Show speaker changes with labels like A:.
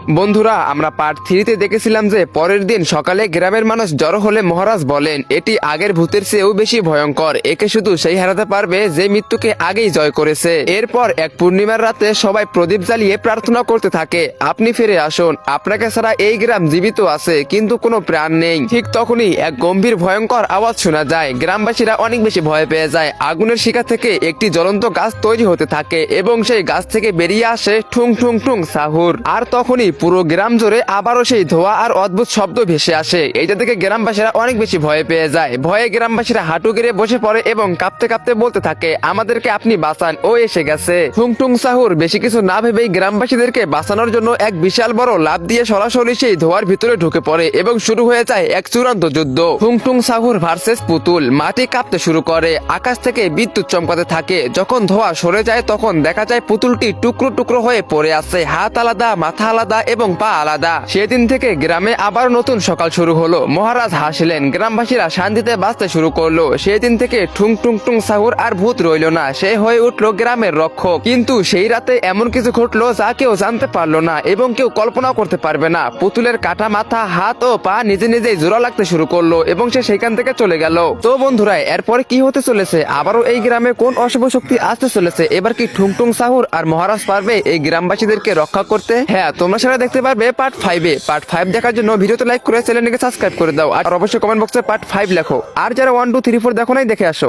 A: বন্ধুরা, আমরা পার্ট 3-তে দেখেছিলাম যে পরের দিন সকালে গ্রামের মানুষ জড়ো হলে মহারাজ বলেন এটি আগের ভূতের চেয়েও বেশি ভয়ঙ্কর। একে শুধু সেই হারাতে পারবে যে মৃত্যুকে আগেই জয় করেছে। এরপর এক পূর্ণিমার রাতে সবাই প্রদীপ জ্বালিয়ে প্রার্থনা করতে থাকে, আপনি ফিরে আসুন, আপনাকে ছাড়া এই গ্রাম জীবিত আছে কিন্তু কোনো প্রাণ নেই। ঠিক তখনই এক গম্ভীর ভয়ঙ্কর আওয়াজ শোনা যায়। গ্রামবাসীরা অনেক বেশি ভয় পেয়ে যায়। আগুনের শিখা থেকে একটি জ্বলন্ত গাছ তৈরি হতে থাকে এবং সেই গাছ থেকে বেরিয়ে আসে ঠুং ঠুং ঠুং সাহুর। আর তখনই পুরো গ্রাম জুড়ে আবারও সেই ধোঁয়া আর অদ্ভুত শব্দ ভেসে আসে। এইটা থেকে গ্রামবাসীরা অনেক বেশি ভয় পেয়ে যায়। ভয়ে গ্রামবাসীরা হাঁটু গেড়ে বসে পড়ে এবং কাঁপতে কাঁপতে বলতে থাকে, আমাদেরকে আপনি বাঁচান, ও এসে গেছে। ঠুং ঠুং সাহুর বেশি কিছু না ভেবেই গ্রামবাসীদেরকে বাঁচানোর জন্য এক বিশাল বড় লাফ দিয়ে সরাসরি সেই ধোঁয়ার ভিতরে ঢুকে পড়ে এবং শুরু হয়ে যায় এক চূড়ান্ত যুদ্ধ। ঠুং ঠুং সাহুর ভার্সেস পুতুল। মাটি কাঁপতে শুরু করে, আকাশ থেকে বিদ্যুৎ চমকাতে থাকে। যখন ধোঁয়া সরে যায় তখন দেখা যায় পুতুলটি টুকরো টুকরো হয়ে পড়ে আছে, হাত আলাদা, মাথা আলাদা এবং পা আলাদা। সেদিন থেকে গ্রামে আবার নতুন সকাল শুরু হলো। মহারাজ হাসলেন, গ্রামবাসীরা শান্তিতে বাঁচতে শুরু করলো। সেদিন থেকে ঠুং ঠুং ঠুং সাহুর আর ভূত রইল না, সে হয়ে উঠলো গ্রামের রক্ষক। কিন্তু সেই রাতে এমন কিছু ঘটলো যা কেউ জানতে পারলো না এবং কেউ কল্পনাও করতে পারবে না। পুতুলের কাটা মাথা, হাত ও পা নিজে নিজেই জোড়া লাগতে শুরু করলো এবং সে সেখান থেকে চলে গেল। তো বন্ধুরা, এরপরে কি হতে চলেছে? আবারও এই গ্রামে কোন অশুভ শক্তি আসতে চলেছে? এবার কি ঠুং ঠুং সাহুর আর মহারাজ পারবে এই গ্রামবাসীদেরকে রক্ষা করতে? হ্যাঁ, তোমরা সেটা দেখতে পারবে পার্ট 5-এ। পার্ট 5 দেখার জন্য ভিডিওতে লাইক করে চ্যানেলটিকে সাবস্ক্রাইব করে দাও আর অবশ্যই কমেন্ট বক্সে পার্ট 5 লেখো। আর যারা 1, 2, 3, 4 দেখো নাই, দেখে আসো।